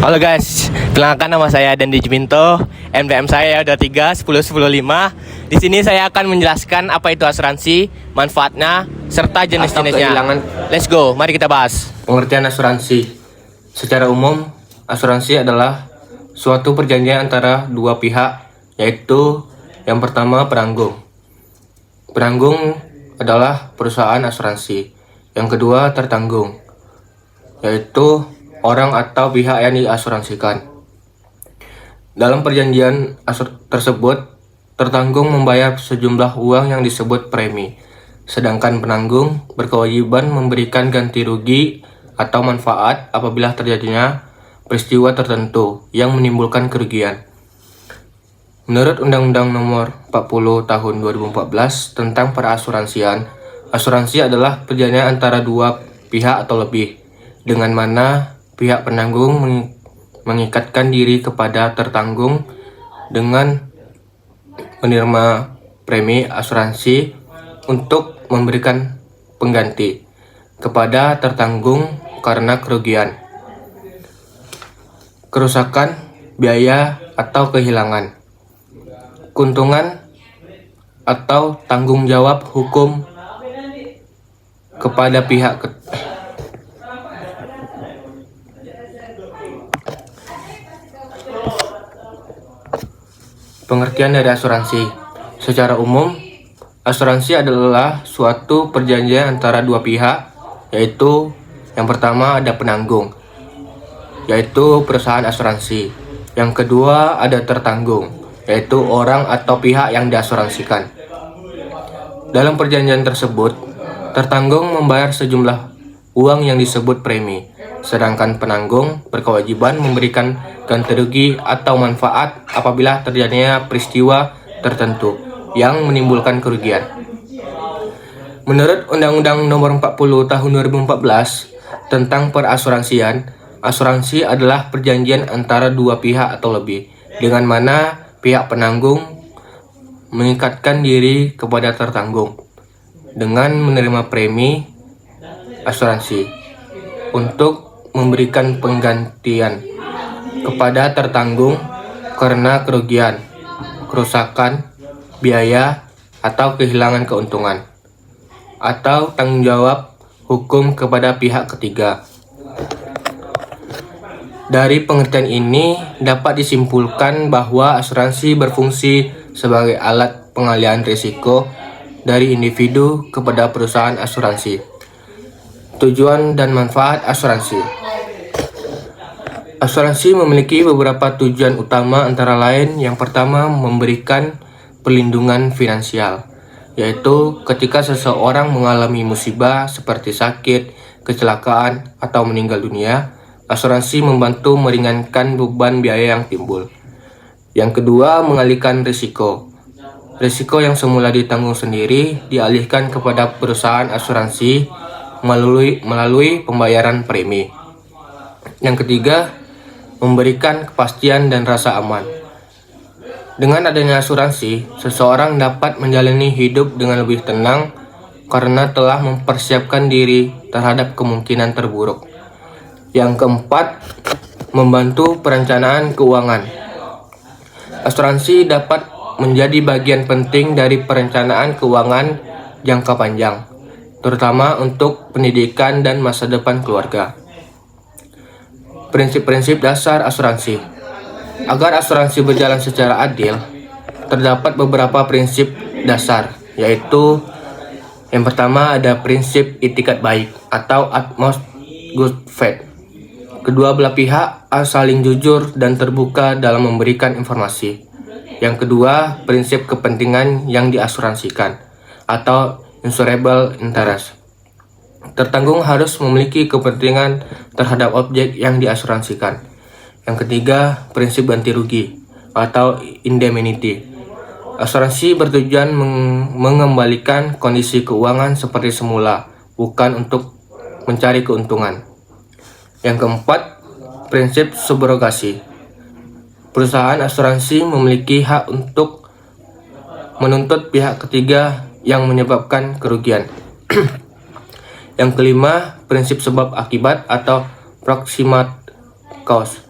Halo guys, perkenalkan nama saya Dandi Juminto. NPM saya udah 3 10 10 5. Di sini saya akan menjelaskan apa itu asuransi, manfaatnya, serta jenis-jenisnya. Let's go, mari kita bahas. Pengertian asuransi. Secara umum, asuransi adalah suatu perjanjian antara dua pihak, yaitu yang pertama penanggung. Penanggung adalah perusahaan asuransi. Yang kedua tertanggung, yaitu orang atau pihak yang diasuransikan. Dalam perjanjian tersebut, tertanggung membayar sejumlah uang yang disebut premi, sedangkan penanggung berkewajiban memberikan ganti rugi atau manfaat apabila terjadinya peristiwa tertentu yang menimbulkan kerugian. Menurut Undang-Undang Nomor 40 Tahun 2014 tentang perasuransian, asuransi adalah perjanjian antara dua pihak atau lebih, dengan mana pihak penanggung mengikatkan diri kepada tertanggung dengan menerima premi asuransi untuk memberikan pengganti kepada tertanggung karena kerugian, kerusakan, biaya, atau kehilangan, keuntungan, atau tanggung jawab hukum kepada pihak Pengertian dari asuransi. Secara umum, asuransi adalah suatu perjanjian antara dua pihak, yaitu yang pertama ada penanggung, yaitu perusahaan asuransi. Yang kedua ada tertanggung, yaitu orang atau pihak yang diasuransikan. Dalam perjanjian tersebut, tertanggung membayar sejumlah uang yang disebut premi, sedangkan penanggung berkewajiban memberikan ganti rugi atau manfaat apabila terjadinya peristiwa tertentu yang menimbulkan kerugian. Menurut Undang-Undang Nomor 40 Tahun 2014 tentang perasuransian, asuransi adalah perjanjian antara dua pihak atau lebih, dengan mana pihak penanggung mengikatkan diri kepada tertanggung dengan menerima premi asuransi untuk memberikan penggantian kepada tertanggung karena kerugian, kerusakan, biaya, atau kehilangan keuntungan, atau tanggung jawab hukum kepada pihak ketiga. Dari pengertian ini dapat disimpulkan bahwa asuransi berfungsi sebagai alat pengalihan risiko dari individu kepada perusahaan asuransi. Tujuan dan manfaat asuransi. Asuransi memiliki beberapa tujuan utama, antara lain yang pertama memberikan perlindungan finansial, yaitu ketika seseorang mengalami musibah seperti sakit, kecelakaan, atau meninggal dunia, asuransi membantu meringankan beban biaya yang timbul. Yang kedua, mengalihkan risiko. Risiko yang semula ditanggung sendiri dialihkan kepada perusahaan asuransi melalui pembayaran premi. Yang ketiga, memberikan kepastian dan rasa aman. Dengan adanya asuransi, seseorang dapat menjalani hidup dengan lebih tenang karena telah mempersiapkan diri terhadap kemungkinan terburuk. Yang keempat, membantu perencanaan keuangan. Asuransi dapat menjadi bagian penting dari perencanaan keuangan jangka panjang, terutama untuk pendidikan dan masa depan keluarga. Prinsip-prinsip dasar asuransi. Agar asuransi berjalan secara adil, terdapat beberapa prinsip dasar, yaitu yang pertama ada prinsip itikat baik atau utmost good faith. Kedua belah pihak harus saling jujur dan terbuka dalam memberikan informasi. Yang kedua, prinsip kepentingan yang diasuransikan atau insurable interest. Tertanggung harus memiliki kepentingan terhadap objek yang diasuransikan. Yang ketiga, prinsip ganti rugi atau indemnity. Asuransi bertujuan mengembalikan kondisi keuangan seperti semula, bukan untuk mencari keuntungan. Yang keempat, prinsip subrogasi. Perusahaan asuransi memiliki hak untuk menuntut pihak ketiga yang menyebabkan kerugian. Yang kelima, prinsip sebab akibat atau proximate cause.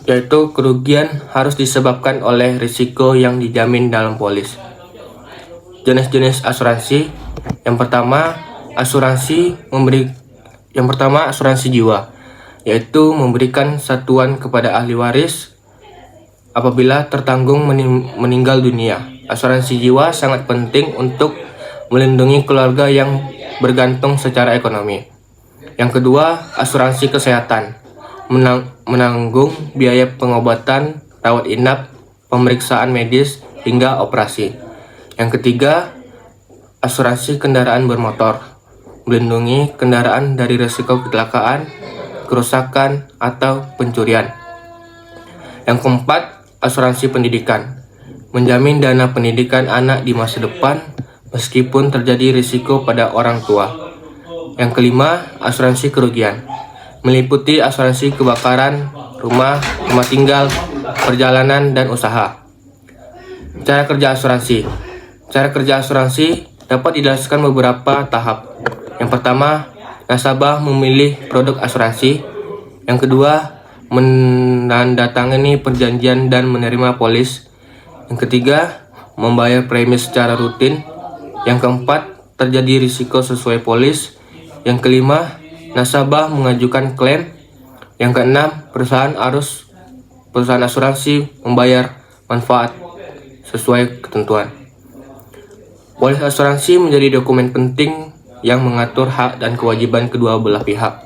yaitu kerugian harus disebabkan oleh risiko yang dijamin dalam polis. Jenis-jenis asuransi. Yang pertama, asuransi jiwa, yaitu memberikan satuan kepada ahli waris apabila tertanggung meninggal dunia. Asuransi jiwa sangat penting untuk melindungi keluarga yang bergantung secara ekonomi. Yang kedua, asuransi kesehatan, menanggung biaya pengobatan, rawat inap, pemeriksaan medis, hingga operasi. Yang ketiga, asuransi kendaraan bermotor, melindungi kendaraan dari risiko kecelakaan, kerusakan, atau pencurian. Yang keempat, asuransi pendidikan, menjamin dana pendidikan anak di masa depan meskipun terjadi risiko pada orang tua. Yang kelima, asuransi kerugian, meliputi asuransi kebakaran, rumah tinggal, perjalanan, dan usaha. Cara kerja asuransi. Cara kerja asuransi dapat dijelaskan beberapa tahap. Yang pertama, nasabah memilih produk asuransi. Yang kedua, menandatangani perjanjian dan menerima polis. Yang ketiga, membayar premi secara rutin. Yang keempat, terjadi risiko sesuai polis. Yang kelima, nasabah mengajukan klaim. Yang keenam, perusahaan asuransi membayar manfaat sesuai ketentuan. Polis asuransi menjadi dokumen penting yang mengatur hak dan kewajiban kedua belah pihak.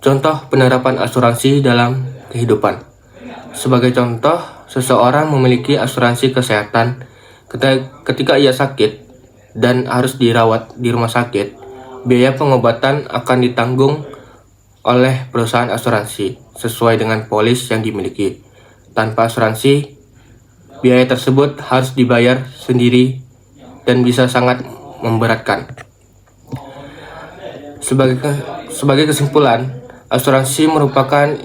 Contoh penerapan asuransi dalam kehidupan. Sebagai contoh, seseorang memiliki asuransi kesehatan ketika ia sakit dan harus dirawat di rumah sakit. Biaya pengobatan akan ditanggung oleh perusahaan asuransi sesuai dengan polis yang dimiliki. Tanpa asuransi, biaya tersebut harus dibayar sendiri dan bisa sangat memberatkan. Sebagai kesimpulan, asuransi merupakan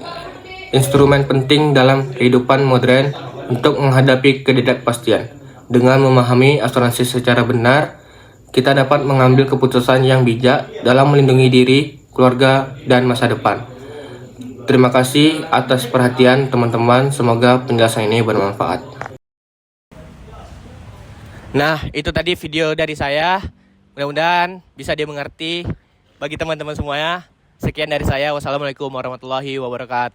instrumen penting dalam kehidupan modern untuk menghadapi ketidakpastian. Dengan memahami asuransi secara benar, kita dapat mengambil keputusan yang bijak dalam melindungi diri, keluarga, dan masa depan. Terima kasih atas perhatian teman-teman, semoga penjelasan ini bermanfaat. Nah, itu tadi video dari saya. Mudah-mudahan bisa dimengerti bagi teman-teman semuanya. Sekian dari saya. Wassalamualaikum warahmatullahi wabarakatuh.